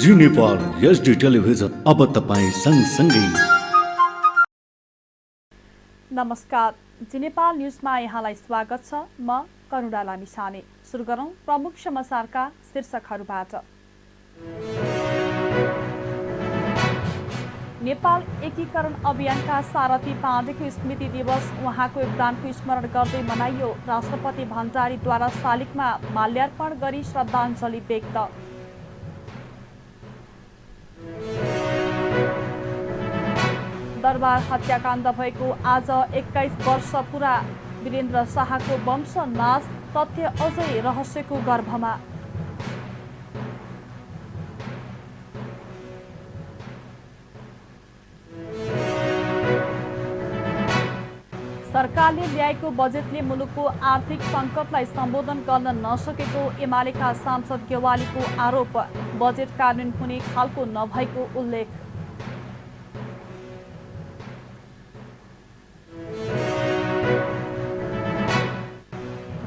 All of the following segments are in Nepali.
जी नेपाल एचडी टेलिभिजन अब तपाईँ सँगसँगै। नमस्कार, जी नेपाल न्युजमा यहाँलाई स्वागत छ। म करुणा लामिछाने। सुरु गरौँ प्रमुख समाचारका शीर्षकहरूबाट। नेपाल एकीकरण अभियानका सारथी पाण्डेको स्मृति दिवस उहाँको योगदानको स्मरण गर्दै मनाइयो। राष्ट्रपति भण्डारीद्वारा शालिगमा माल्यार्पण गरी श्रद्धाञ्जली व्यक्त। दरबार हत्याकाण्ड भएको आज 21 वर्ष पुरा। वीरेन्द्र शाहको वंश नाश, तथ्य अझै रहस्यको गर्भमा। सरकारले ल्याएको बजेटले मुलुकको आर्थिक सङ्कटलाई सम्बोधन गर्न नसकेको एमालेका सांसद गेवालीको आरोप। बजेट कार्यान्वयन हुने खालको नभएको उल्लेख।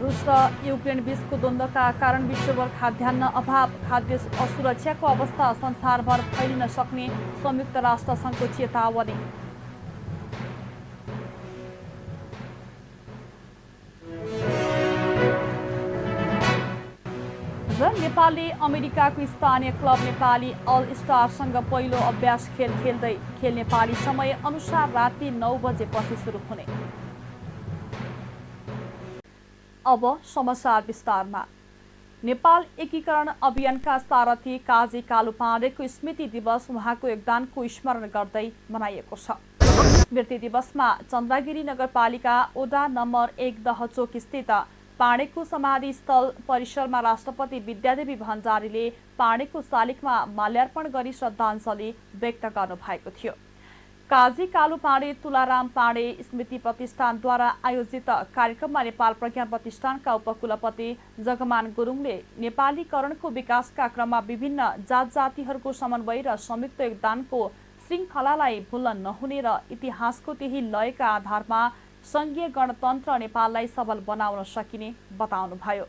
रुस र युक्रेन बीचको द्वन्द्वका कारण विश्वभर खाद्यान्न अभाव, खाद्य असुरक्षाको अवस्था संसारभर फैलिन सक्ने संयुक्त राष्ट्रसङ्घको चेतावनी। र नेपालले अमेरिकाको स्थानीय क्लब नेपाली अल स्टारसँग पहिलो अभ्यास खेल खेल्दै। खेल नेपाली समय अनुसार राति 9 बजेपछि सुरु हुने। अब समाचार विस्तारमा। नेपाल एकीकरण अभियानका सारथी काजी कालु पाण्डेको स्मृति दिवस उहाँको योगदानको स्मरण गर्दै मनाइएको छ। स्मृति दिवसमा चन्द्रगिरी नगरपालिका वडा नम्बर 1 दहचोक स्थित पाण्डेको समाधि स्थल परिसरमा राष्ट्रपति विद्यादेवी भण्डारीले पाण्डेको शालिगमा माल्यार्पण गरी श्रद्धाञ्जली व्यक्त गर्नुभएको थियो। काजी कालु पाण्डे तुलाराम पाण्डे स्मृति प्रतिष्ठानद्वारा आयोजित कार्यक्रममा नेपाल प्रज्ञा प्रतिष्ठानका उपकुलपति जगमान गुरुङले नेपालीकरणको विकासका क्रममा विभिन्न जात जातिहरूको समन्वय र संयुक्त योगदानको श्रृङ्खलालाई भुल्न नहुने र इतिहासको त्यही लयका आधारमा सङ्घीय गणतन्त्र नेपाललाई सबल बनाउन सकिने बताउनुभयो।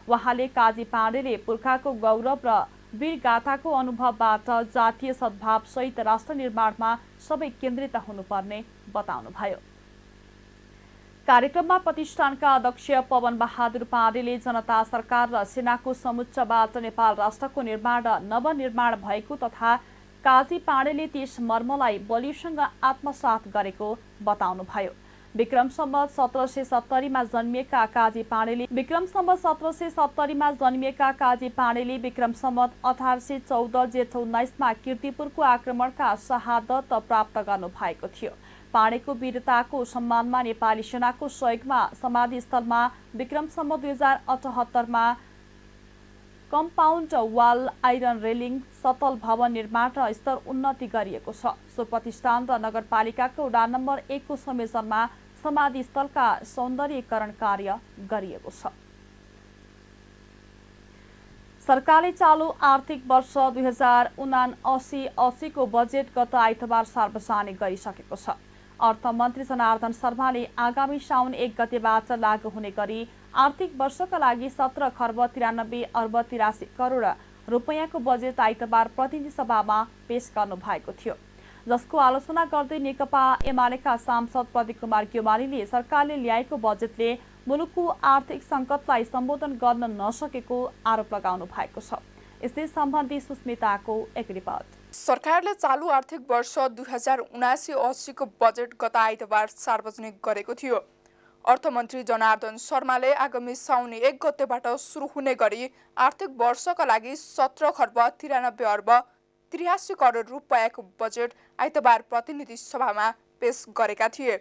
उहाँले काजी पाण्डेले पुर्खाको गौरव र वीरगाथाको अनुभवबाट जातीय सद्भाव सहित राष्ट्र निर्माणमा सबै केन्द्रित हुनुपर्ने बताउनुभयो। कार्यक्रममा प्रतिष्ठानका अध्यक्ष पवन बहादुर पाण्डेले जनता सरकार र सेनाको समुच्चयबाट नेपाल राष्ट्रको निर्माण र नवनिर्माण भएको तथा काजी पाण्डेले त्यस मर्मलाई बलियोसँग आत्मसात गरेको बताउनुभयो। विक्रम सम्वत 1770 मा जन्मिएका काजी पाण्डेले विक्रम सम्वत 1814 जेठ 19 मा कीर्तिपुरको आक्रमणका शहादत प्राप्त गर्नु भएको थियो। पाण्डेको वीरताको सम्मानमा नेपाली सेनाको सहयोगमा समाधि स्थलमा विक्रम सम्वत 2078 मा कम्पाउन्ड वाल, आइरन रेलिङ, सतल भवन निर्माण र स्तर उन्नति गरिएको छ। सो प्रतिष्ठान र नगरपालिकाको वडा नम्बर 1 को संयोजनमा समाधि स्थलका सौन्दर्यीकरण कार्य गरिएको छ। सरकारले चालु आर्थिक वर्ष 2079-80 को बजेट गत आइतबार सार्वजनिक गरिसकेको छ। अर्थमन्त्री जनार्दन शर्माले आगामी साउन 1 गतेबाट लागू हुने गरी आर्थिक वर्षका लागि 17 खर्ब 93 अर्ब 83 करोड रुपैयाँको बजेट आइतबार प्रतिनिधि सभामा पेश गर्नु भएको थियो, जसको आलोचना गर्दै नेकपा एमालेका सांसद प्रदीप कुमार गेवालीले सरकारले ल्याएको बजेटले मुलुकको आर्थिक सङ्कटलाई सम्बोधन गर्न नसकेको आरोप लगाउनु भएको छ। यसै सम्बन्धी सुस्मिताको एक रिपोर्ट। सरकारले चालु आर्थिक वर्ष 2079-80 को बजेट गत आइतबार सार्वजनिक गरेको थियो। अर्थमन्त्री जनार्दन शर्माले आगामी साउन 1 गतेबाट सुरु हुने गरी आर्थिक वर्षका लागि 17 खर्ब 93 अर्ब 83 करोड रुपैयाँको बजेट आइतबार प्रतिनिधि सभामा पेश गरेका थिए।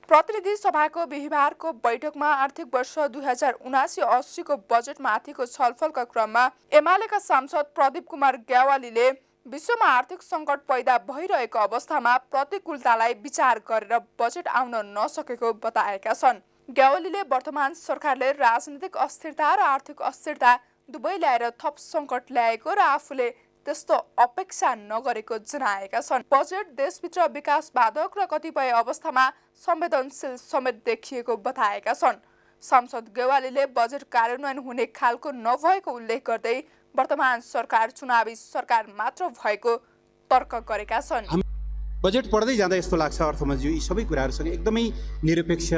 प्रतिनिधि सभाको बिहिबारको बैठकमा आर्थिक वर्ष 2079-80 को बजेटमाथिको छलफलका क्रममा एमालेका सांसद प्रदीप कुमार गेवालीले विश्वमा आर्थिक सङ्कट पैदा भइरहेको अवस्थामा प्रतिकूलतालाई विचार गरेर बजेट आउन नसकेको बताएका छन्। गेवालीले वर्तमान सरकारले राजनीतिक अस्थिरता र आर्थिक अस्थिरता दुवै ल्याएर थप सङ्कट ल्याएको र आफूले त्यस्तो अपेक्षा नगरेको जनाएका छन्। बजेट देशभित्र विकास बाधक र कतिपय अवस्थामा संवेदनशील समेत देखिएको बताएका छन्। सांसद गेवालीले बजेट कार्यान्वयन हुने खालको नभएको उल्लेख गर्दै वर्तमान सरकार चुनावी सरकार मात्र भएको तर्क गरेका छन्। बजेट पढ्दै जाँदा यस्तो लाग्छ अर्थमन्त्री यी सबै कुराहरूसँग एकदमै निरपेक्ष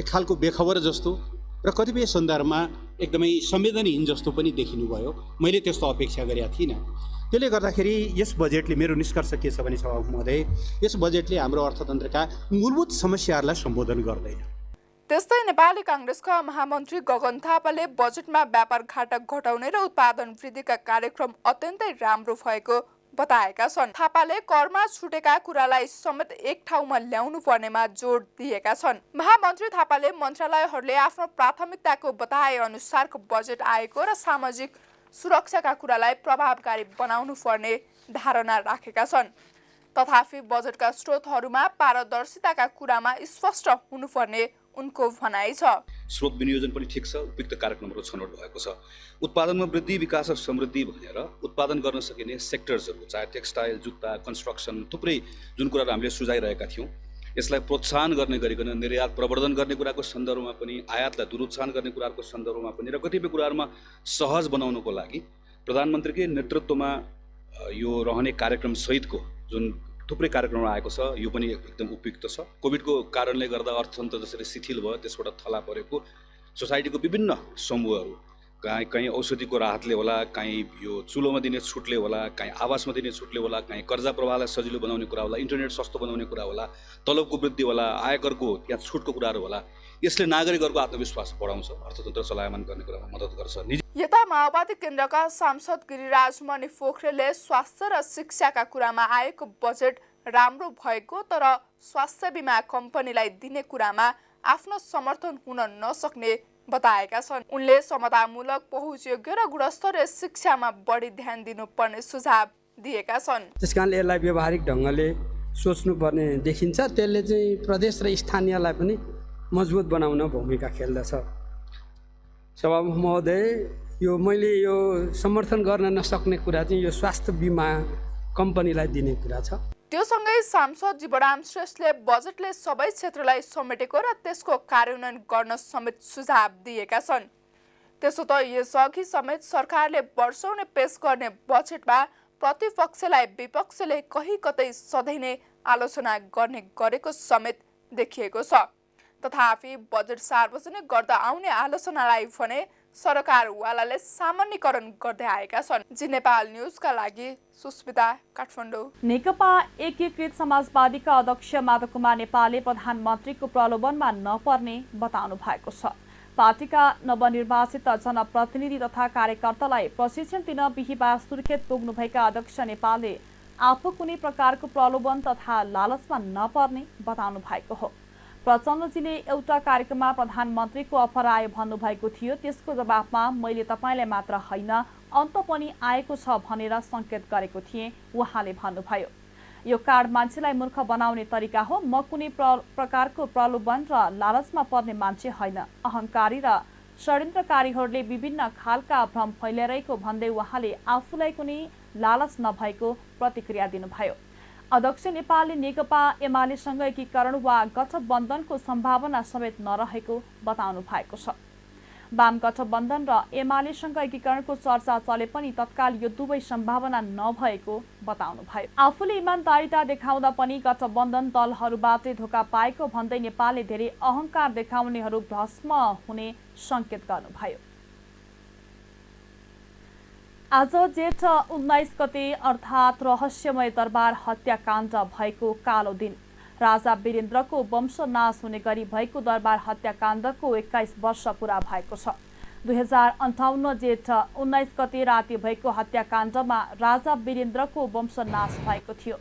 एक खालको बेखबर जस्तो र कतिपय सन्दर्भमा एकदमै संवेदनहीन जस्तो पनि देखिनुभयो। मैले त्यस्तो अपेक्षा गरेका थिइनँ। त्यसले गर्दाखेरि यस बजेटले मेरो निष्कर्ष के छ भने सभामुख महोदय, यस बजेटले हाम्रो अर्थतन्त्रका मूलभूत समस्याहरूलाई सम्बोधन गर्दैन। त्यस्तै नेपाली कांग्रेसका महामन्त्री गगन थापाले बजेटमा व्यापार घाटा घटाउने र उत्पादन वृद्धिका कार्यक्रम अत्यन्तै राम्रो भएको बताएका छन्। थापाले करमा छुटेका कुरालाई समेत एक ठाउँमा ल्याउनु पर्नेमा जोड दिएका छन्। महामन्त्री थापाले मन्त्रालयहरूले आफ्नो प्राथमिकताको बताए अनुसारको बजेट आएको र सामाजिक सुरक्षाका कुरालाई प्रभावकारी बनाउनु पर्ने धारणा राखेका छन्। तथापि बजेटका स्रोतहरूमा पारदर्शिताका कुरामा स्पष्ट हुनुपर्ने उनको भनाइ छ। स्रोत विनियोजन पनि ठिक छ, उपयुक्त कार्यक्रमहरू छनौट भएको छ। उत्पादनमा वृद्धि, विकास र समृद्धि भनेर उत्पादन गर्न सकिने सेक्टर्सहरू, चाहे टेक्सटाइल, जुत्ता, कन्स्ट्रक्सन, थुप्रै जुन कुराहरू हामीले सुझाइरहेका थियौँ, यसलाई प्रोत्साहन गर्ने गरिकन निर्यात प्रवर्धन गर्ने कुराको सन्दर्भमा पनि, आयातलाई दुरुत्साहन गर्ने कुराहरूको सन्दर्भमा पनि र कतिपय कुराहरूमा सहज बनाउनको लागि प्रधानमन्त्रीकै नेतृत्वमा यो रहने कार्यक्रम सहितको जुन थुप्रै कार्यक्रमहरू आएको छ, यो पनि एकदम उपयुक्त छ। कोभिडको कारणले गर्दा अर्थतन्त्र जसरी शिथिल भयो, त्यसबाट थला परेको सोसाइटीको विभिन्न समूहहरू, कहीँ औषधिको राहतले होला, कहीँ यो चुलोमा दिने छुटले होला, कहीँ आवासमा दिने छुटले होला, कहीँ कर्जा प्रवाहलाई सजिलो बनाउने कुरा होला, इन्टरनेट सस्तो बनाउने कुरा होला, तलबको वृद्धि होला, आयकरको त्यहाँ छुटको कुराहरू होला। यसले नागरिकहरूको आत्मविश्वास बढाउँछ, अर्थतन्त्र चलायमान गर्ने कुरामा मद्दत गर्छ। यता माओवादी केन्द्रका सांसद गिरिराज मणि पोखरेलले स्वास्थ्य र शिक्षाका कुरामा आएको बजेट राम्रो भएको तर स्वास्थ्य बिमा कम्पनीलाई दिने कुरामा आफ्नो समर्थन हुन नसक्ने बताएका छन्। उनले समतामूलक, पहुँचयोग्य र गुणस्तरीय शिक्षामा बढी ध्यान दिनुपर्ने सुझाव दिएका छन्। त्यसकारणले यसलाई व्यवहारिक ढङ्गले सोच्नुपर्ने देखिन्छ। त्यसले चाहिँ प्रदेश र स्थानीयलाई पनि मजबुत बनाउन भूमिका खेल्दछ। सभामुख महोदय, मैले यो समर्थन गर्न नसक्ने कुरा चाहिँ यो स्वास्थ्य बिमा कम्पनीलाई दिने कुरा छ। त्योसँगै सांसद जीवराम श्रेष्ठले बजेटले सबै क्षेत्रलाई समेटेको र त्यसको कार्यान्वयन गर्न समेत सुझाव दिएका छन्। त्यसो त यसअघि समेत सरकारले वर्षौं पेश गर्ने बजेटमा प्रतिपक्षलाई विपक्षले कहीँ कतै सधैँ नै आलोचना गर्ने गरेको समेत देखिएको छ। तथापि बजेट सार्वजनिक गर्दा आउने आलोचनालाई भने सरकारवालाले सामान्यकरण गर्दै आएका छन्। जी नेपाल न्युजका लागि सुस्मिता, काठमाडौँ। नेकपा एकीकृत समाजवादीका अध्यक्ष माधव कुमार नेपालले प्रधानमन्त्रीको प्रलोभनमा नपर्ने बताउनु भएको छ। पार्टीका नवनिर्वाचित जनप्रतिनिधि तथा कार्यकर्तालाई प्रशिक्षण दिन बिहिबार सुर्खेत पुग्नुभएका अध्यक्ष नेपालले आफू कुनै प्रकारको प्रलोभन तथा लालचमा नपर्ने बताउनु भएको हो। प्रचण्डजीले एउटा कार्यक्रममा प्रधानमन्त्रीको अफर आयो भन्नुभएको थियो। त्यसको जवाफमा मैले तपाईँलाई मात्र होइन, अन्त पनि आएको छ भनेर सङ्केत गरेको थिएँ, उहाँले भन्नुभयो। यो कार्ड मान्छेलाई मूर्ख बनाउने तरिका हो। म कुनै प्रकारको प्रलोभन र लालचमा पर्ने मान्छे होइन। अहङ्कारी र षड्यन्त्रकारीहरूले विभिन्न खालका भ्रम फैलाइरहेको भन्दै उहाँले आफूलाई कुनै लालच नभएको प्रतिक्रिया दिनुभयो। अध्यक्ष नेपालले नेकपा एमालेसँग एकीकरण वा गठबन्धनको सम्भावना समेत नरहेको बताउनु भएको छ। वाम गठबन्धन र एमालेसँग एकीकरणको चर्चा चले पनि तत्काल यो दुवै सम्भावना नभएको बताउनुभयो। आफूले इमानदारिता देखाउँदा पनि गठबन्धन दलहरूबाटै धोका पाएको भन्दै नेपालले धेरै अहङ्कार देखाउनेहरू भ्रष्म हुने सङ्केत गर्नुभयो। आज जेठ 19 गते अर्थात् रहस्यमय दरबार हत्याकाण्ड भएको कालो दिन। राजा वीरेन्द्रको वंशनाश हुने गरी भएको दरबार हत्याकाण्डको 21 वर्ष पुरा भएको छ। 2058 जेठ 19 गते राति भएको हत्याकाण्डमा राजा वीरेन्द्रको वंशनाश भएको थियो।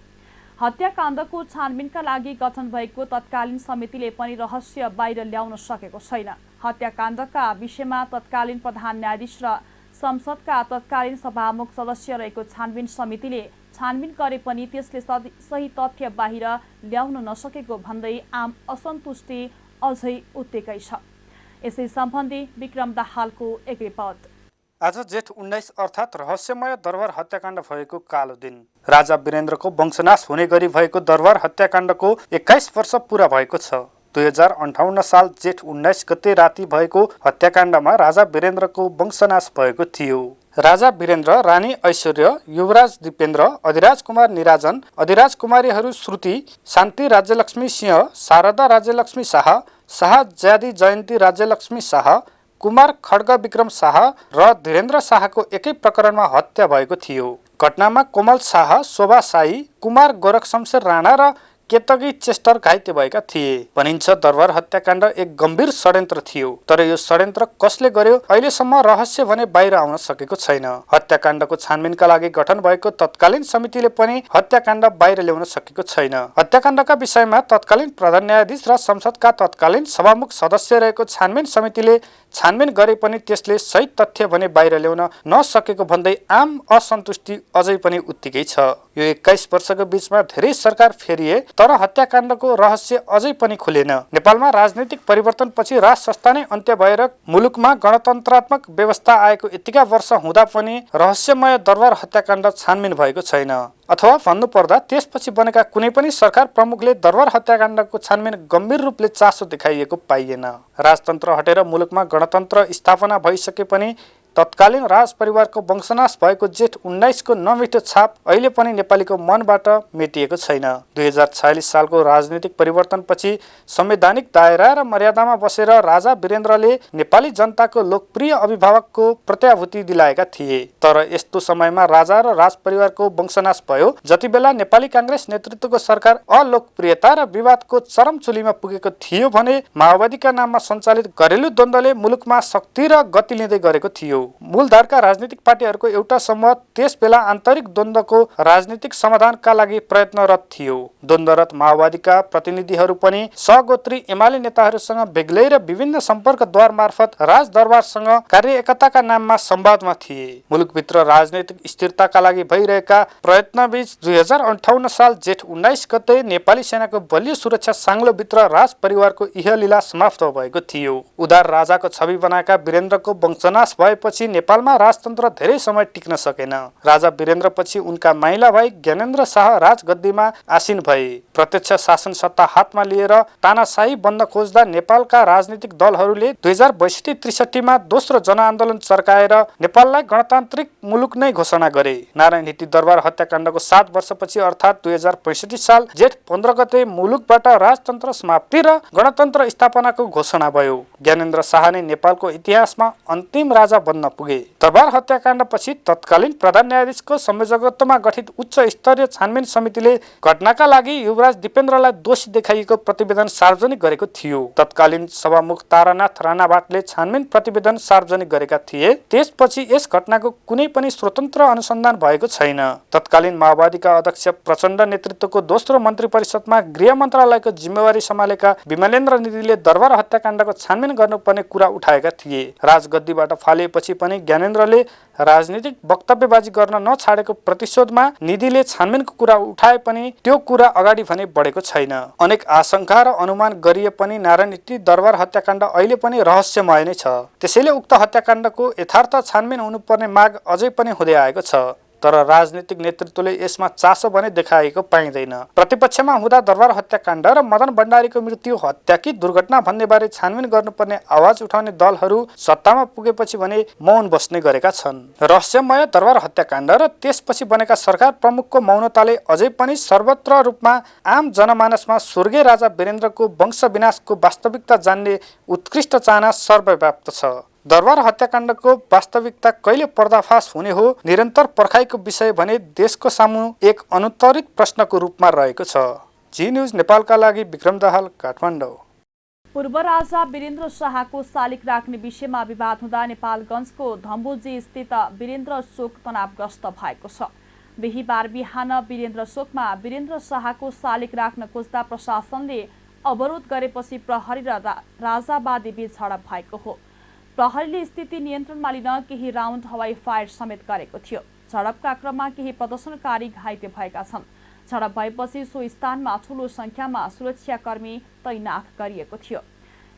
हत्याकाण्डको छानबिनका लागि गठन भएको तत्कालीन समितिले पनि रहस्य बाहिर ल्याउन सकेको छैन। हत्याकाण्डका विषयमा तत्कालीन प्रधान न्यायाधीश र संसदका तत्कालीन सभामुख सदस्य रहेको छानबिन समितिले छानबिन गरे पनि त्यसले सही तथ्य बाहिर ल्याउन नसकेको भन्दै आम असन्तुष्टि अझै उत्तिकै छ। यसै सम्बन्धी विक्रम दाहालको एक रिपोर्ट। आज जेठ 19 अर्थात् रहस्यमय दरबार हत्याकाण्ड भएको कालो दिन। राजा वीरेन्द्रको वंशनाश हुने गरी भएको दरबार हत्याकाण्डको 21 वर्ष पुरा भएको छ। 2058 साल जेठ 19 गते राति भएको हत्याकाण्डमा राजा वीरेन्द्रको वंशनाश भएको थियो। राजा वीरेन्द्र, रानी ऐश्वर्य, युवराज दिपेन्द्र, अधिराज कुमार निराजन, अधिराज कुमारीहरू श्रुति, शान्ति राज्यलक्ष्मी सिंह, शारदा राज्यलक्ष्मी शाह, शाह ज्यादी जयन्ती राज्यलक्ष्मी शाह, कुमार खड्ग विक्रम शाह र धीरेन्द्र शाहको एकै प्रकरणमा हत्या भएको थियो। घटनामा कोमल शाह, शोभा साई, कुमार गोरख शमशेर राणा र केतकी चेस्टर घाइते भएका थिए। भनिन्छ दरबार हत्याकाण्ड एक गम्भीर षड्यन्त्र थियो, तर यो षड्यन्त्र कसले गर्यो अहिलेसम्म रहस्य भने बाहिर आउन सकेको छैन। हत्याकाण्डको छानबिनका लागि गठन भएको तत्कालीन समितिले पनि हत्याकाण्ड बाहिर ल्याउन सकेको छैन। हत्याकाण्डका विषयमा तत्कालीन प्रधान न्यायाधीश र संसदका तत्कालीन सभामुख सदस्य रहेको छानबिन समितिले छानबिन गरे पनि त्यसले सही तथ्य भने बाहिर ल्याउन नसकेको भन्दै आम असन्तुष्टि अझै पनि उत्तिकै छ। यो 21 वर्षको बीचमा धेरै सरकार फेरिए तर हत्याकाण्डको रहस्य अझै पनि खुलेन। नेपालमा राजनीतिक परिवर्तनपछि राज संस्था नै अन्त्य भएर मुलुकमा गणतन्त्रात्मक व्यवस्था आएको यतिका वर्ष हुँदा पनि रहस्यमय दरबार हत्याकाण्ड छानबिन भएको छैन। अथवा भन्नुपर्दा त्यसपछि बनेका कुनै पनि सरकार प्रमुखले दरबार हत्याकाण्डको छानबिन गम्भीर रूपले चासो देखाइएको पाइएन। राजतन्त्र हटेर मुलुकमा गणतन्त्र स्थापना भइसके पनि तत्कालीन राज परिवारको वंशनाश भएको जेठ 19 को नमिठो छाप अहिले पनि नेपालीको मनबाट मेटिएको छैन। 2046 सालको राजनीतिक परिवर्तनपछि संवैधानिक दायरा र मर्यादामा बसेर राजा वीरेन्द्रले नेपाली जनताको लोकप्रिय अभिभावकको प्रत्याभूति दिलाएका थिए। तर यस्तो समयमा राजा र राज परिवारको वंशनाश भयो जति बेला नेपाली कांग्रेस नेतृत्वको सरकार अलोकप्रियता र विवादको चरम चुलीमा पुगेको थियो भने माओवादीका नाममा सञ्चालित घरेलु द्वन्द्वले मुलुकमा शक्ति र गति लिँदै गरेको थियो। मूलधारका राजनीतिक पार्टीहरूको एउटा समूह त्यस बेला आन्तरिक द्वन्द्वको राजनीतिक समाधानका लागि प्रयत्नरत थियो। द्वन्द्वरत माओवादीका प्रतिनिधिहरू पनि सगोत्री एमाले नेताहरूसँग बेग्लै र विभिन्न सम्पर्कद्वार मार्फत राजदरबारसँग कार्य एकताका नाममा संवादमा थिए। मुलुकभित्र राजनैतिक स्थिरताका लागि भइरहेका प्रयत्नबीच 2058 साल जेठ 19 गते नेपाली सेनाको बलियो सुरक्षा साङ्लोभित्र राज परिवारको इहलीला समाप्त भएको थियो। उदार राजाको छवि बनाएका वीरेन्द्रको वंशनाश भएपछि नेपालमा राजतन्त्र धेरै समय टिक्न सकेन। राजा वीरेन्द्रपछि उनका माइला भाइ ज्ञानेन्द्र शाह राजगद्दीमा आसीन भए। प्रत्यक्ष शासन सत्ता हातमा लिएर तानाशाही बन्न खोज्दा नेपालका राजनीतिक दलहरूले 2062-63 मा दोस्रो जनआन्दोलन चर्काएर नेपाललाई गणतान्त्रिक मुलुक नै घोषणा गरे। नारायण हिटी दरबार हत्याकाण्डको 7 वर्षपछि अर्थात् 2065 साल जेठ 15 गते मुलुकबाट राजतन्त्र समाप्ति र गणतन्त्र स्थापनाको घोषणा भयो। ज्ञानेन्द्र शाह नै नेपालको इतिहासमा अन्तिम राजा बन्न पुगे। दरबार हत्याकाण्डपछि तत्कालीन प्रधान न्यायाधीशको संयोजकत्वमा गठित उच्च स्तरीय छानबिन समितिले घटनाका लागि युवराज दिपेन्द्रलाई दोषी देखाइएको प्रतिवेदन सार्वजनिक गरेको थियो। तत्कालीन सभामुख तारानाथ राणावाटले छानबिन प्रतिवेदन सार्वजनिक गरेका थिए। त्यसपछि यस घटनाको कुनै पनि स्वतन्त्र अनुसन्धान भएको छैन। तत्कालीन माओवादीका अध्यक्ष प्रचण्ड नेतृत्वको दोस्रो मन्त्री परिषदमा गृह मन्त्रालयको जिम्मेवारी सम्हालेका विमलेन्द्र निधिले दरबार हत्याकाण्डको छानबिन गर्नुपर्ने कुरा उठाएका थिए। राजगद्दीबाट फालिएपछि पनि ज्ञानेन्द्रले राजनीतिक वक्तव्यबाजी गर्न नछाडेको प्रतिशोधमा निधिले छानबिनको कुरा उठाए पनि त्यो कुरा अगाडि भने बढेको छैन। अनेक आशंका र अनुमान गरिए पनि नारायण हिटी दरबार हत्याकाण्ड अहिले पनि रहस्यमय नै छ। त्यसैले उक्त हत्याकाण्डको यथार्थ छानबिन हुनुपर्ने माग अझै पनि हुँदै आएको छ। तर राजनीतिक नेतृत्वले यसमा चासो भने देखाएको पाइँदैन। प्रतिपक्षमा हुँदा दरबार हत्याकाण्ड र मदन भण्डारीको मृत्यु हत्या कि दुर्घटना भन्ने बारे छानबिन गर्नुपर्ने आवाज उठाउने दलहरू सत्तामा पुगेपछि भने मौन बस्ने गरेका छन्। रहस्यमय दरबार हत्याकाण्ड र त्यसपछि बनेका सरकार प्रमुखको मौनताले अझै पनि सर्वत्र रूपमा आम जनमानसमा स्वर्गीय राजा वीरेन्द्रको वंश विनाशको वास्तविकता जान्ने उत्कृष्ट चाहना सर्वव्याप्त छ। दरबार हत्याकाण्डको वास्तविकता कहिले पर्दाफास हुने हो निरन्तर पर्खाइको विषय भने देशको सामु एक अनुत्तरित प्रश्नको रूपमा रहेको छ। जी न्यूज नेपालका लागि विक्रम दाहाल, काठमाडौँ। पूर्व राजा वीरेन्द्र शाहको शालिग राख्ने विषयमा विवाद हुँदा नेपालगञ्जको धम्बुजी स्थित वीरेन्द्र चोक तनावग्रस्त भएको छ। बिहिबार बिहान वीरेन्द्र चोकमा वीरेन्द्र शाहको शालिग राख्न खोज्दा प्रशासनले अवरोध गरेपछि प्रहरी र राजावादी बीच झडप भएको हो। प्रहरीले स्थिति नियन्त्रणमा लिन केही राउन्ड हवाई फायर समेत गरेको थियो। झडपका क्रममा केही प्रदर्शनकारी घाइते भएका छन्। झडप भएपछि सो स्थानमा ठूलो संख्यामा सुरक्षाकर्मी तैनाथ गरिएको थियो।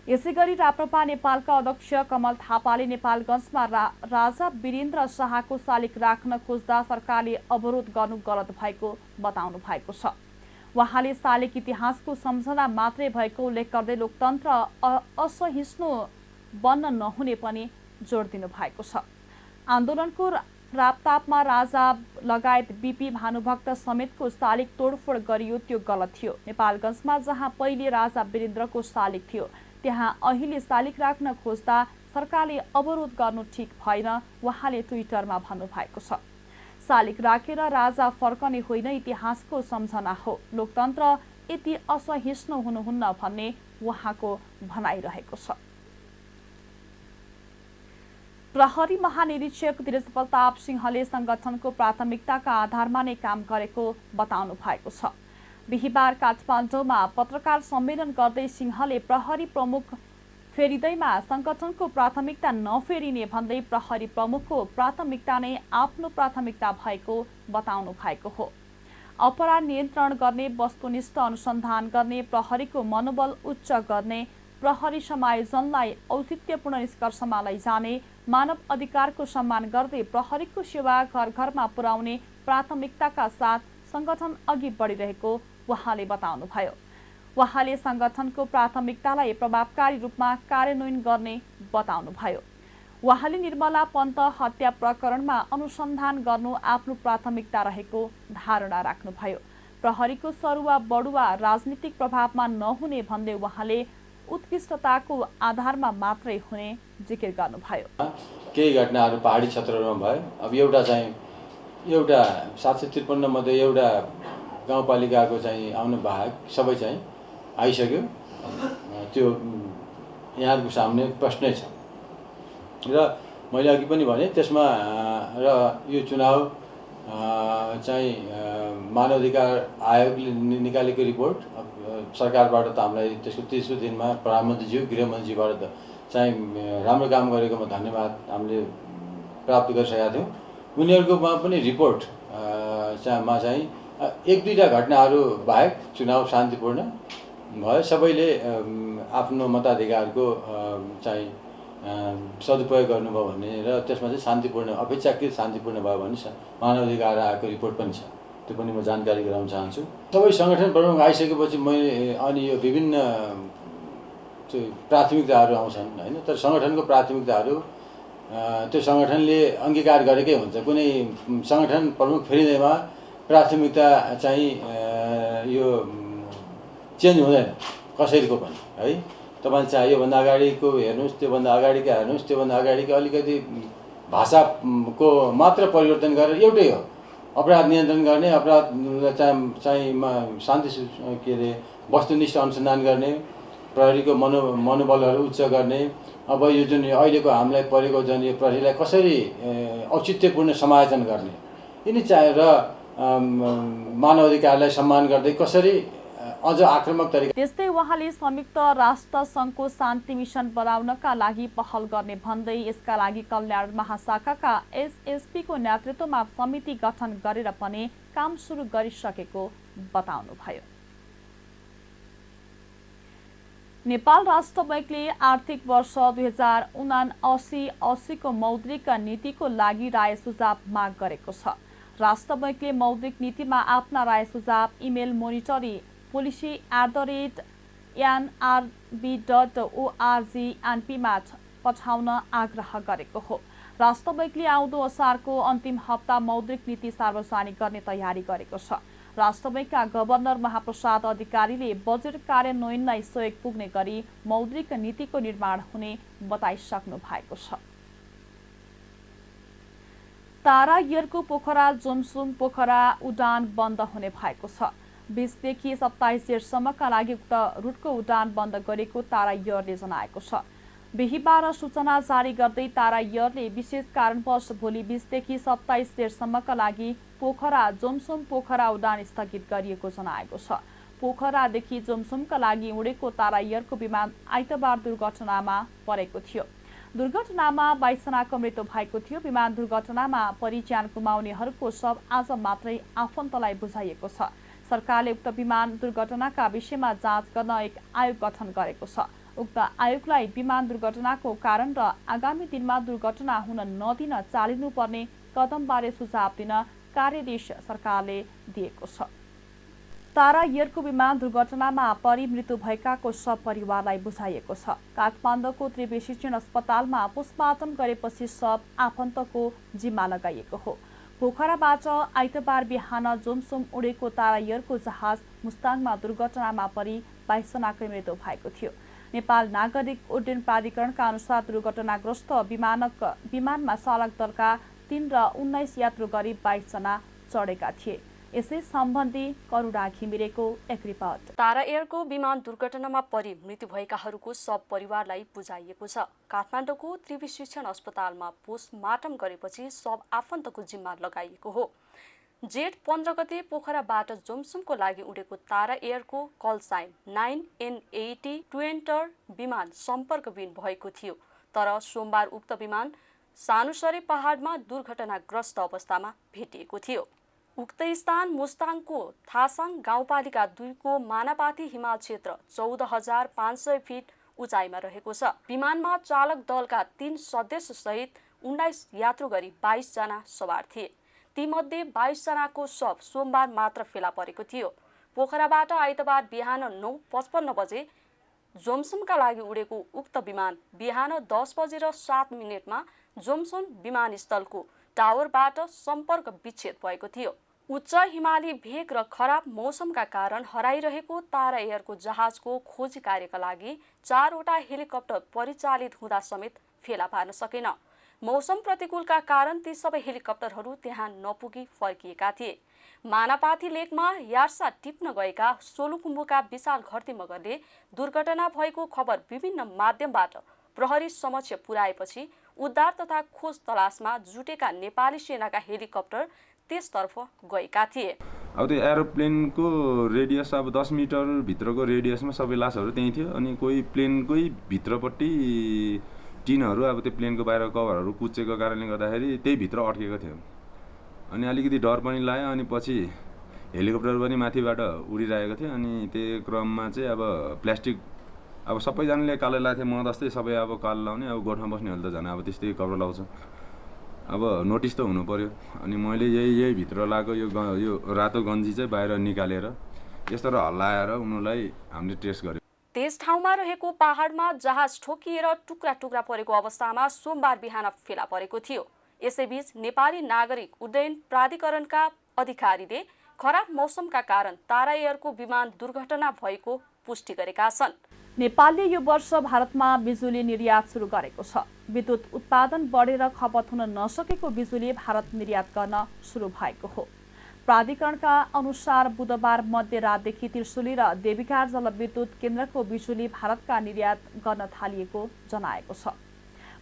यसैगरी राप्रपा नेपालका अध्यक्ष कमल थापाले नेपालगञ्जमा राजा वीरेन्द्र शाहको शालिग राख्न खोज्दा सरकारले अवरोध गर्नु गलत भएको बताउनु भएको छ। उहाँले शालिग इतिहासको सम्झना मात्रै भएको उल्लेख गर्दै लोकतन्त्र असहिष्णु बन्न नहुने पनि जोड दिनु भएको छ। आन्दोलनको रापतापमा राजा लगायत बीपी भानुभक्त समेतको शालिग तोडफोड गरियो त्यो गलत थियो। नेपालगञ्जमा जहाँ पहिले राजा वीरेन्द्रको शालिग थियो त्यहाँ अहिले शालिग राख्न खोज्दा सरकारले अवरोध गर्नु ठिक भएन, उहाँले ट्विटरमा भन्नुभएको छ। शालिग राखेर राजा फर्कने होइन, इतिहासको सम्झना हो। लोकतन्त्र यति असहिष्णु हुनुहुन्न भन्ने उहाँको भनाइरहेको छ। प्रहरी महानिरीक्षक धीरज प्रताप सिंहले संगठनको प्राथमिकताका आधारमा नै काम गरेको बताउनु भएको छ। बिहिबार काठमाडौँमा पत्रकार सम्मेलन गर्दै सिंहले प्रहरी प्रमुख फेरिँदैमा संगठनको प्राथमिकता नफेरिने भन्दै प्रहरी प्रमुखको प्राथमिकता नै आफ्नो प्राथमिकता भएको बताउनु भएको हो। अपराध नियन्त्रण गर्ने, वस्तुनिष्ठ अनुसन्धान गर्ने, प्रहरीको मनोबल उच्च गर्ने, प्रहरी समायोजनलाई औचित्यपूर्ण निष्कर्षमा लैजाने, मानव अधिकारको सम्मान गर्दै प्रहरीको सेवा घर घरमा पुर्याउने प्राथमिकताका साथ संगठन अघि बढिरहेको उहाँले बताउनुभयो। उहाँले संगठनको प्राथमिकतालाई प्रभावकारी रूपमा कार्यान्वयन गर्ने बताउनुभयो। उहाँले निर्मला पन्त हत्या प्रकरणमा अनुसन्धान गर्नु आफ्नो प्राथमिकता रहेको धारणा राख्नुभयो। प्रहरीको सरुवा बढुवा राजनीतिक प्रभावमा नहुने भन्दै उहाँले उत्कृष्टताको आधारमा मात्रै हुने जिकिर गर्नुभयो। केही घटनाहरू पहाडी क्षेत्रहरूमा भयो। अब एउटा 753 मध्ये एउटा गाउँपालिकाको आउनु बाहेक सबै आइसक्यो। त्यो यहाँको सामने प्रश्नै छ र मैले अघि पनि भने त्यसमा र यो चुनाव मानवाधिकार आयोगले निकालेको रिपोर्ट सरकारबाट त हामीलाई त्यसको तेस्रो दिनमा प्रधानमन्त्रीज्यू गृहमन्त्रीबाट राम्रो काम गरेकोमा धन्यवाद हामीले प्राप्त गरिसकेका थियौँ। उनीहरूकोमा पनि रिपोर्ट मा एक दुईवटा घटनाहरू बाहेक चुनाव शान्तिपूर्ण भयो। सबैले आफ्नो मताधिकारको सदुपयोग गर्नुभयो भन्ने र त्यसमा शान्तिपूर्ण अपेक्षाकृत शान्तिपूर्ण भयो भन्ने मानवाधिकार आयोगको रिपोर्ट पनि छ। त्यो पनि म जानकारी गराउन चाहन्छु। सबै सङ्गठन प्रमुख आइसकेपछि मैले अनि यो विभिन्न प्राथमिकताहरू आउँछन् होइन। तर सङ्गठनको प्राथमिकताहरू त्यो सङ्गठनले अङ्गीकार गरेकै हुन्छ। कुनै सङ्गठन प्रमुख फेरिँदैमा प्राथमिकता यो चेन्ज हुँदैन कसैको पनि है। तपाईँ चाहे योभन्दा अगाडिको हेर्नुहोस्, त्योभन्दा अगाडिका हेर्नुहोस्, त्योभन्दा अगाडिको अलिकति भाषाको मात्र परिवर्तन गरेर एउटै हो। अपराध नियन्त्रण गर्ने, अपराधलाई शान्ति वस्तुनिष्ठ अनुसन्धान गर्ने, प्रहरीको मनोबलहरू उच्च गर्ने। अब यो जुन अहिलेको हामीलाई परेको जुन यो प्रहरीलाई कसरी औचित्यपूर्ण समायोजन गर्ने, यिनी र मानवाधिकारलाई सम्मान गर्दै कसरी अझ आक्रामक तरिका। त्यस्तै उहाँले संयुक्त राष्ट्र सङ्घको शान्ति मिसन बनाउनका लागि पहल गर्ने भन्दै यसका लागि कल्याण महाशाखाका एसएसपीको नेतृत्वमा समिति गठन गरेर पनि काम सुरु गरिसकेको बताउनुभयो। नेपाल राष्ट्र बैंकले आर्थिक वर्ष 2079-80 को मौद्रिक नीतिको लागि राय सुझाव माग गरेको छ। राष्ट्र बैंकले मौद्रिक नीतिमा आफ्ना राय सुझाव इमेल मोनिटरी policy@nrb.org मा पठाउन आग्रह गरेको हो। राष्ट्र बैंकले आउँदो असारको अन्तिम हप्ता मौद्रिक नीति सार्वजनिक गर्ने तयारी गरेको छ। राष्ट्र बैंकका गभर्नर महाप्रसाद अधिकारीले बजेट कार्यान्वयनलाई सहयोग पुग्ने गरी मौद्रिक नीतिको निर्माण हुने बताइसक्नु भएको छ। तारा एयरको पोखरा जोमसुम पोखरा उडान बन्द हुने भएको छ। 20 देखि 27 जेठसम्मका लागि उक्त रुटको उडान बन्द गरेको तारा एयरले जनाएको छ। बिहिबार सूचना जारी गर्दै तारा एयरले विशेष कारणवश भोलि 20 देखि 27 जेठसम्मका लागि पोखरा जोमसुम पोखरा उडान स्थगित गरिएको जनाएको छ। पोखरादेखि जोमसुमका लागि उडेको तारा एयरको विमान आइतबार दुर्घटनामा परेको थियो। दुर्घटनामा 22 जनाको मृत्यु भएको थियो। विमान दुर्घटनामा परि ज्यान गुमाउनेहरूको शव आज मात्रै आफन्तलाई बुझाइएको छ। सरकारले उक्त विमान दुर्घटनाका विषयमा जाँच गर्न एक आयोग गठन गरेको छ। उक्त आयोगलाई विमान दुर्घटनाको कारण र आगामी दिनमा दुर्घटना हुन नदिन चालिनुपर्ने कदमबारे सुझाव दिन कार्यादेश सरकारले दिएको छ। तारा एयरको विमान दुर्घटनामा परि मृत्यु भएकाको सब परिवारलाई बुझाइएको छ। काठमाडौँको त्रिवेणी शिक्षण अस्पतालमा पोस्टमार्टम गरेपछि सब आफन्तको जिम्मा लगाइएको हो। पोखराबाट आइतबार बिहान जोमसोम उडेको तारा एयरको जहाज मुस्ताङमा दुर्घटनामा परि 22 जनाको मृत्यु भएको थियो। नेपाल नागरिक उड्डयन प्राधिकरणका अनुसार दुर्घटनाग्रस्त विमानमा चालक दलका 3 र 19 यात्रु गरी 22 जना चढेका थिए। यसै सम्बन्धी करुणा घिमिरेको एक रिपोर्ट। तारा एयरको विमान दुर्घटनामा परि मृत्यु भएकाहरूको सब परिवारलाई बुझाइएको छ। काठमाडौँको त्रिवेणी शिक्षण अस्पतालमा पोस्टमार्टम गरेपछि सब आफन्तको जिम्मा लगाइएको हो। जेठ 15 गते पोखराबाट जोमसोमको लागि उडेको तारा एयरको कल साइन 9N80 ट्वेन्टर विमान सम्पर्कविहीन भएको थियो। तर सोमबार उक्त विमान सानुसरे पहाडमा दुर्घटनाग्रस्त अवस्थामा भेटिएको थियो। उक्त स्थान मुस्ताङको थासाङ गाउँपालिका 2 को मानापाती हिमाल क्षेत्र 14,500 फिट उचाइमा रहेको छ। विमानमा चालक दलका 3 सदस्य सहित 19 यात्रु गरी 22 जना सवार थिए। तीमध्ये 22 जनाको शव सोमबार मात्र फेला परेको थियो। पोखराबाट आइतबार बिहान 9:55 बजे जोमसोमका लागि उडेको उक्त विमान बिहान 10:07 जोमसोम विमानस्थलको टावरबाट सम्पर्क विच्छेद भएको थियो। उच्च हिमाली भेग र खराब मौसमका कारण हराइरहेको तारा एयरको जहाजको खोजी कार्यका लागि 4वटा हेलिकप्टर परिचालित हुँदा समेत फेला पार्न सकेन। मौसम प्रतिकूलका कारण ती सबै हेलिकप्टरहरू त्यहाँ नपुगी फर्किएका थिए। मानापाती लेकमा यार्सा टिप्न गएका सोलुखुम्बुका विशाल घरती मगरले दुर्घटना भएको खबर विभिन्न माध्यमबाट प्रहरी समक्ष पुर्याएपछि उद्धार तथा खोज तलासमा जुटेका नेपाली सेनाका हेलिकप्टर त्यसतर्फ गएका थिए। अब त्यो एरोप्लेनको रेडियस अब 10 मिटर भित्रको रेडियसमा सबै लासहरू त्यही थियो। अनि कोही प्लेनकै भित्रपट्टि टिनहरू अब त्यो प्लेनको बाहिर कभरहरू कुचेको कारणले गर्दाखेरि त्यही भित्र अड्केको थियो। अनि अलिकति डर पनि लाग्यो। अनि पछि हेलिकप्टर पनि माथिबाट उडिरहेको थियो। अनि त्यो क्रममा चाहिँ अब प्लास्टिक अब सबैजनाले कालो लाएको थियो। म जस्तै सबै अब कालो लाउने, अब गोठमा बस्नेहरूले त झन् अब त्यस्तै कपडा लाउँछ। अब नोटिस त हुनु पर्यो। अनि मैले यही भित्र लागेको यो रातो गन्जी चाहिँ बाहिर निकालेर यस्तो हल्लाएर उनीलाई हामीले टेस्ट गर्यो। त्यस ठाउँमा रहेको पहाडमा जहाज ठोकिएर टुक्रा टुक्रा परेको अवस्थामा सोमबार बिहान फेला परेको थियो। यसैबीच नेपाली नागरिक उड्डयन प्राधिकरणका अधिकारीले खराब मौसमका कारण तारा एयरको विमान दुर्घटना भएको पुष्टि गरेका छन्। नेपालले यो वर्ष भारतमा बिजुली निर्यात सुरु गरेको छ। विद्युत उत्पादन बढेर खपत हुन नसकेको बिजुली भारत निर्यात गर्न सुरु भएको हो। प्राधिकरणका अनुसार बुधबार मध्यरातदेखि त्रिशुली र देवीघाट जलविद्युत केन्द्रको बिजुली भारतका निर्यात गर्न थालिएको जनाएको छ।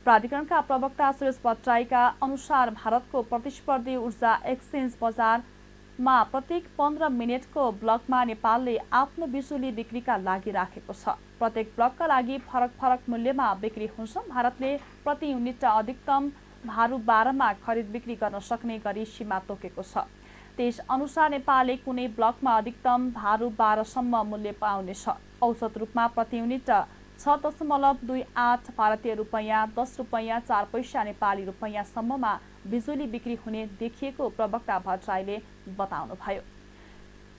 प्राधिकरणका प्रवक्ता सुरेश भट्टराईका अनुसार भारतको प्रतिस्पर्धी ऊर्जा एक्सचेन्ज बजारमा प्रत्येक 15 मिनटको ब्लकमा नेपालले आफ्नो बिजुली बिक्रीका लागि राखेको छ। प्रत्येक ब्लकका लागि फरक फरक मूल्यमा बिक्री हुन्छ। भारतले प्रति युनिट अधिकतम भारु 12मा खरिद बिक्री गर्न सक्ने गरी सीमा तोकेको छ। त्यस अनुसार नेपालले कुनै ब्लकमा अधिकतम भारु 12सम्म मूल्य पाउनेछ। औसत रूपमा प्रति युनिट 6.28 भारतीय रुपैयाँ 10 रुपैयाँ 4 पैसा नेपाली रुपैयाँसम्ममा बिजुली बिक्री हुने देखिएको प्रवक्ता भट्टराईले बताउनुभयो।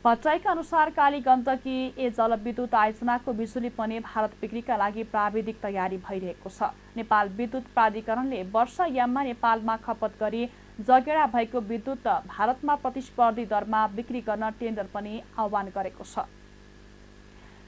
भट्टराईका अनुसार काली गण्डकी जलविद्युत आयोजनाको बिजुली पनि भारत बिक्रीका लागि प्राविधिक तयारी भइरहेको छ। नेपाल विद्युत प्राधिकरणले वर्षयाममा नेपालमा खपत गरी जगेडा भएको विद्युत भारतमा प्रतिस्पर्धी दरमा बिक्री गर्न टेन्डर पनि आह्वान गरेको छ।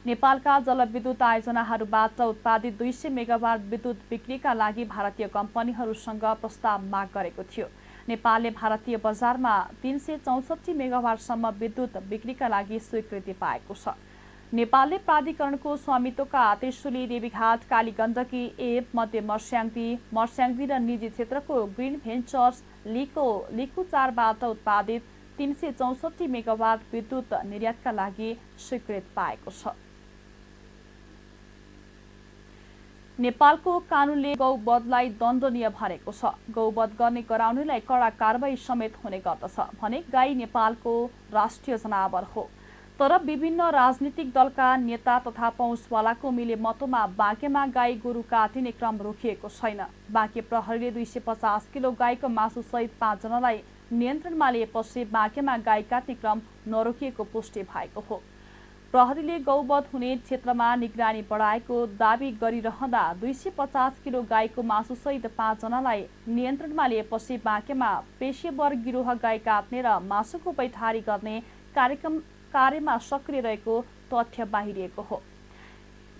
नेपालका जलविद्युत आयोजनाहरूबाट उत्पादित 200 मेगावाट विद्युत बिक्रीका लागि भारतीय कम्पनीहरूसँग प्रस्ताव माग गरेको थियो। नेपालले भारतीय बजारमा 364 मेगावाटसम्म विद्युत बिक्रीका लागि स्वीकृति पाएको छ। नेपालले प्राधिकरणको स्वामित्वका त्रिशुली, देवीघाट, काली गण्डकी एप, मध्य मर्स्याङ्दी र निजी क्षेत्रको ग्रिन भेन्चर्स लिकु 4बाट उत्पादित 364 मेगावाट विद्युत निर्यातका लागि स्वीकृति पाएको छ। नेपालको कानुनले गौवधलाई दण्डनीय भनेको छ। गौवध गर्ने गराउनेलाई कडा कारबाही समेत हुने गर्दछ भने गाई नेपालको राष्ट्रिय जनावर हो। तर विभिन्न राजनीतिक दलका नेता तथा पहुँचवालाको मिलेमतोमा बाँकेमा गाई गोरु काटिने क्रम रोकिएको छैन। बाँके प्रहरीले 250 किलो गाईको मासुसहित 5 जनालाई नियन्त्रणमा लिएपछि बाँकेमा गाई काट्ने क्रम नरोकिएको पुष्टि भएको हो। प्रहरीले गौवध हुने क्षेत्रमा निगरानी बढाएको दावी गरिरहँदा 250 किलो गाईको मासुसहित 5 जनालाई नियन्त्रणमा लिएपछि बाँकेमा पेशेवर गिरोह गाई काट्ने र मासुको पैठारी गर्ने कार्यमा सक्रिय रहेको तथ्य बाहिरिएको हो।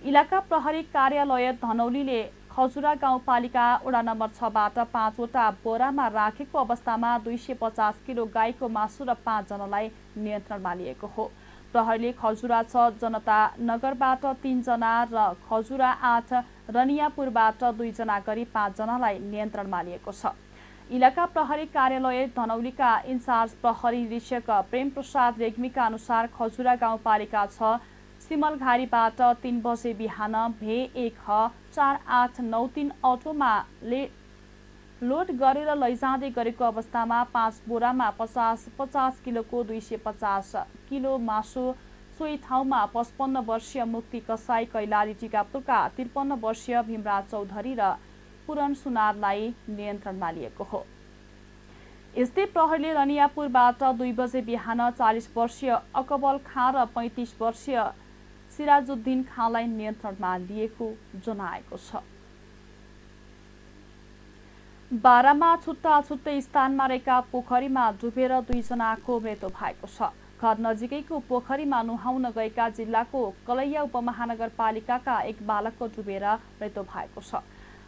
इलाका प्रहरी कार्यालय धनौलीले खजुरा गाउँपालिका वडा नम्बर 6 बाट 5 वटा बोरामा राखेको अवस्थामा 250 किलो गाईको मासु र 5 जनालाई नियन्त्रणमा लिएको हो। प्रहरीले खजुरा 6 जनता नगरबाट 3 जना र खजुरा 8 रनियापुरबाट 2 जना गरी 5 जनालाई नियन्त्रणमा लिएको छ। इलाका प्रहरी कार्यालय धनौलीका इन्चार्ज प्रहरी निरीक्षक प्रेम प्रसाद रेग्मीका अनुसार खजुरा गाउँपालिका 6 सिमलघारीबाट 3 बजे बिहान भे 1H4893 अटोमा लोड गरेर लैजाँदै गरेको अवस्थामा 5 बोरामा 50 किलोको 250 किलो मासु सोही ठाउँमा 55 वर्षीय मुक्ति कसाई कैलाली टिकापुरका 53 वर्षीय भीमराज चौधरी र पुरन सुनारलाई नियन्त्रणमा लिएको हो। यस्तै प्रहरीले रनियापुरबाट 2 बजे बिहान 40 वर्षीय अकबल खाँ र 35 वर्षीय सिराजुद्दिन खाँलाई नियन्त्रणमा लिएको जनाएको छ। बारामा छुट्टा छुट्टै स्थानमा रहेका पोखरीमा डुबेर 2 जनाको मृत्यु भएको छ। घर नजिकैको पोखरीमा नुहाउन गएका जिल्लाको कलैया उपमहानगरपालिकाका एक बालकको डुबेर मृत्यु भएको छ।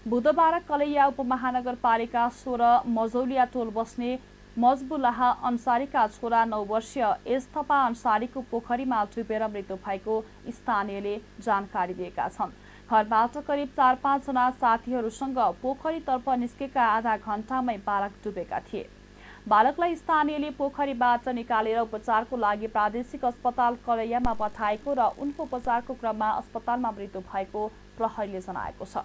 बुधबार कलैया उपमहानगरपालिका 16 मजौलिया टोल बस्ने मजबुल्लाह अन्सारीका छोरा 9 वर्षीय एस थपा अन्सारीको पोखरीमा डुबेर मृत्यु भएको स्थानीयले जानकारी दिएका छन्। घरबाट करिब 4-5 जना साथीहरूसँग पोखरीतर्फ निस्केका आधा घण्टामै बालक डुबेका थिए। बालकलाई स्थानीयले पोखरीबाट निकालेर उपचारको लागि प्रादेशिक अस्पताल कलैयामा पठाएको र उनको उपचारको क्रममा अस्पतालमा मृत्यु भएको प्रहरीले जनाएको छ।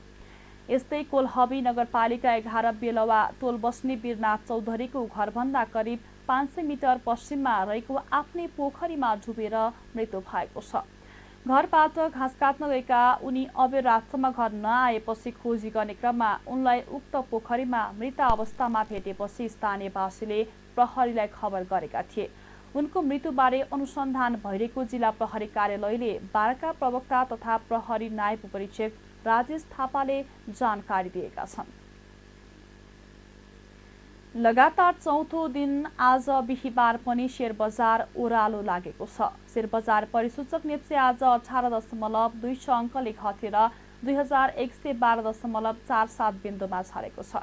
यस्तै कोलहबी नगरपालिका 11 बेलवा टोल बस्ने वीरनाथ चौधरीको घरभन्दा करिब 500 मिटर पश्चिममा रहेको आफ्नै पोखरीमा डुबेर मृत्यु भएको छ। घरबाट घाँस काट्न गएका उनी अबेर रातसम्म घर नआएपछि खोजी गर्ने क्रममा उनलाई उक्त पोखरीमा मृत अवस्थामा भेटेपछि स्थानीयवासीले प्रहरीलाई खबर गरेका थिए। उनको मृत्युबारे अनुसन्धान भइरहेको जिल्ला प्रहरी कार्यालयले बाराका प्रवक्ता तथा प्रहरी नायब उपरीक्षक राजेश थापाले जानकारी दिएका छन्। लगातार चौथो दिन आज बिहिबार पनि शेयर बजार ओह्रालो लागेको छ। शेयर बजार परिसूचक नेप्से आज 18.26 अङ्कले घटेर 2112.47 बिन्दुमा झरेको छ।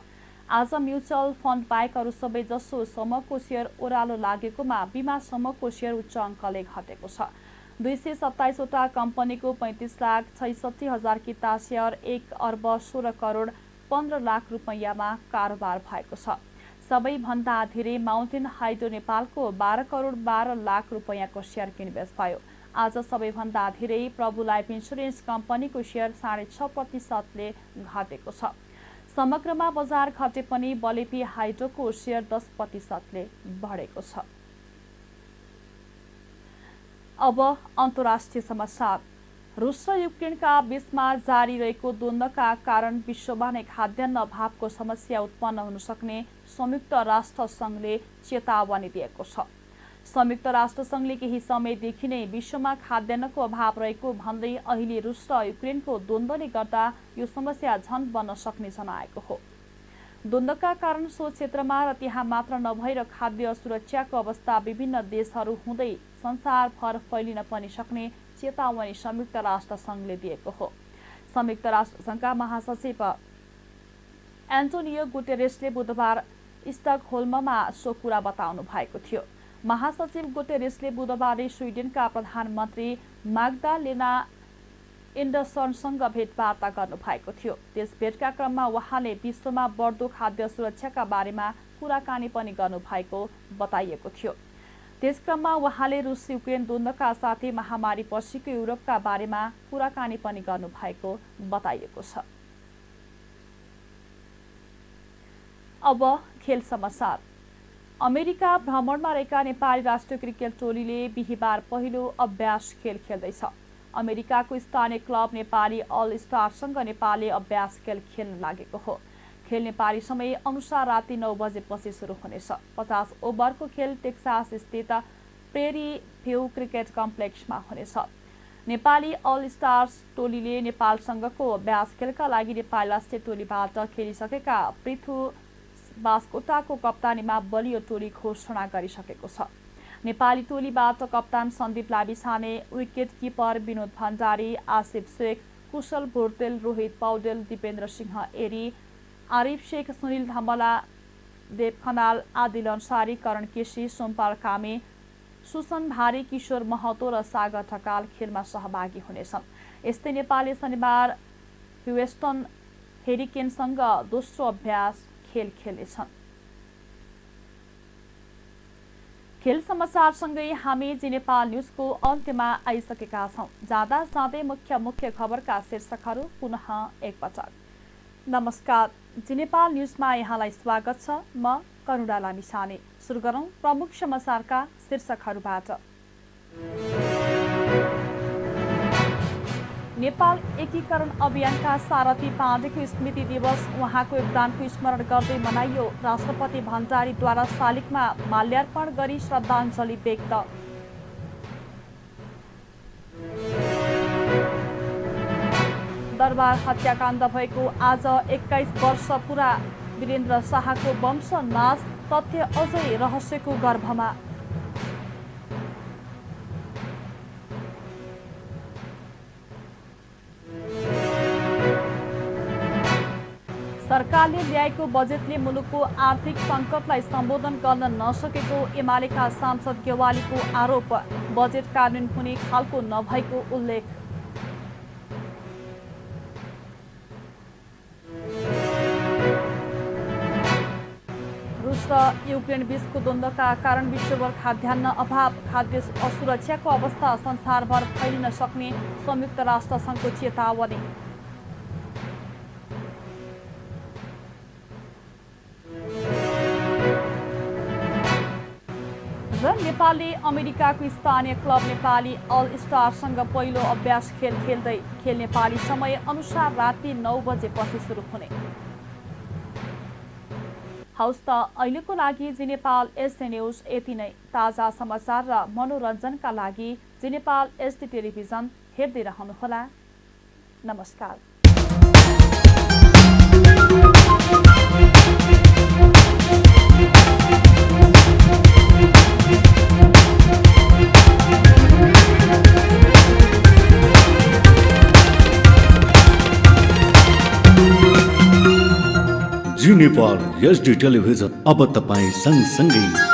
आज म्युचुअल फन्ड बाहेक अरू सबै जसो समूहको शेयर ओह्रालो लागेकोमा बिमा समूहको शेयर उच्च अङ्कले घटेको छ। 227 वटा कम्पनीको 35,66,000 किता शेयर 1,16,15,00,000 रुपैयाँमा कारोबार भएको छ। सबैभन्दा धेरै माउन्टेन हाइड्रो नेपालको 12,12,00,000 रुपैयाँको शेयर किनबेच भयो। आज सबैभन्दा धेरै प्रभु लाइफ इन्सुरेन्स कम्पनीको शेयर 6.5% घटेको छ। समग्रमा बजार घटे पनि बलेपी हाइड्रोको शेयर 10% बढेको छ। अब अन्तर्राष्ट्रिय समाचार। रुस र युक्रेनका बीचमा जारी रहेको द्वन्द्वका कारण विश्वमा नै खाद्यान्न अभावको समस्या उत्पन्न हुन सक्ने संयुक्त राष्ट्र सङ्घले चेतावनी दिएको छ। संयुक्त राष्ट्र सङ्घले केही समयदेखि नै विश्वमा खाद्यान्नको अभाव रहेको भन्दै अहिले रुस र युक्रेनको द्वन्द्वले गर्दा यो समस्या झन बन्न सक्ने जनाएको हो। द्वन्द्वका कारण सो क्षेत्रमा र त्यहाँ मात्र नभएर खाद्य सुरक्षाको अवस्था विभिन्न देशहरू हुँदै संसारभर फैलिन पनि सक्ने चेतावनी संयुक्त राष्ट्र सङ्घले दिएको हो। संयुक्त राष्ट्र सङ्घका महासचिव एन्टोनियो गुटेरेसले बुधबार स्टकहोल्ममा सो कुरा बताउनु भएको थियो। महासचिव गुटेरेसले बुधबार स्विडेनका प्रधानमन्त्री माग्दालेना एन्डरसनसँग भेटवार्ता गर्नुभएको थियो। त्यस भेटका क्रममा उहाँले विश्वमा बढ्दो खाद्य सुरक्षाका बारेमा कुराकानी पनि गर्नुभएको बताइएको थियो। त्यसक्रममा उहाँले रुस युक्रेन द्वन्द्वका साथै महामारी पछिको युरोपका बारेमा कुराकानी पनि गर्नुभएको बताइएको छ। अब खेल समाचार। अमेरिका भ्रमणमा रहेका नेपाली राष्ट्रिय क्रिकेट टोलीले बिहिबार पहिलो अभ्यास खेल खेल्दैछ। अमेरिकाको स्थानीय क्लब नेपाली अल स्टारसँग नेपालले अभ्यास खेल खेल्न लागेको हो। खेल नेपाली समय अनुसार राति 9 बजेपछि सुरु हुनेछ। 50 ओभरको खेल टेक्सास स्थित प्रेरी भ्यू क्रिकेट कम्प्लेक्समा हुनेछ। नेपाली अल स्टार्स टोलीले नेपालसँगको अभ्यास खेलका लागि नेपाली राष्ट्रिय टोलीबाट खेलिसकेका पृथु बास्कोटाको कप्तानीमा बलियो टोली घोषणा गरिसकेको छ। नेपाली टोलीबाट कप्तान सन्दीप लाबिछाने, विकेट किपर विनोद भण्डारी, आसिफ शेख, कुशल भोर्तेल, रोहित पौडेल, दिपेन्द्र सिंह एरी, आरिफ शेख, सुनिल धमला, देव खनाल, आदिल अन्सारी, करण केसी, सोमपाल कामे, सुसन भारी, किशोर महतो र सागर ढकाल खेलमा सहभागी हुनेछन्। यस्तै नेपालले शनिबार ह्युस्टन हेरिकेनसँग दोस्रो अभ्यास खेल खेल्नेछन्। खेल समाचारसँगै हामी जी नेपाल न्युजको अन्त्यमा आइसकेका छौँ। जाँदा जाँदै मुख्य खबरका शीर्षकहरू पुनः एकपटक। नमस्कार, जी नेपाल न्युजमा यहाँलाई स्वागत छ। म करुणा लामिछाने। सुरु गरौँ प्रमुख समाचारका शीर्षकहरूबाट। नेपाल एकीकरण अभियानका सारथी पाण्डेको स्मृति दिवस उहाँको योगदानको स्मरण गर्दै मनाइयो। राष्ट्रपति भण्डारीद्वारा शालिगमा माल्यार्पण गरी श्रद्धाञ्जली व्यक्त। दरबार हत्याकाण्ड भएको आज 21 वर्ष पुरा। वीरेन्द्र शाहको वंश नाश, तथ्य अझै रहस्यको गर्भमा। सरकारले ल्याएको बजेटले मुलुकको आर्थिक सङ्कटलाई सम्बोधन गर्न नसकेको एमालेका सांसद गेवालीको आरोप। बजेट कार्यान्वयन हुने खालको नभएको उल्लेख। रुस र युक्रेन बीचको द्वन्द्वका कारण विश्वभर खाद्यान्न अभाव, खाद्य असुरक्षाको अवस्था संसारभर फैलिन सक्ने संयुक्त राष्ट्रसङ्घको चेतावनी। र नेपालले अमेरिकाको स्थानीय क्लब नेपाली अल स्टारसँग पहिलो अभ्यास खेल खेल्दै। खेल नेपाली समय अनुसार राति 9 बजेपछि सुरु हुने। हौस् त अहिलेको लागि जी नेपाल एसडी न्युज यति नै। ताजा समाचार र मनोरञ्जनका लागि जी नेपाल एसडी टेलिभिजन हेर्दै रहनुहोला। नमस्कार। जी नेपाल एसडी टेलिभिजन अब तपाईँ सँगसँगै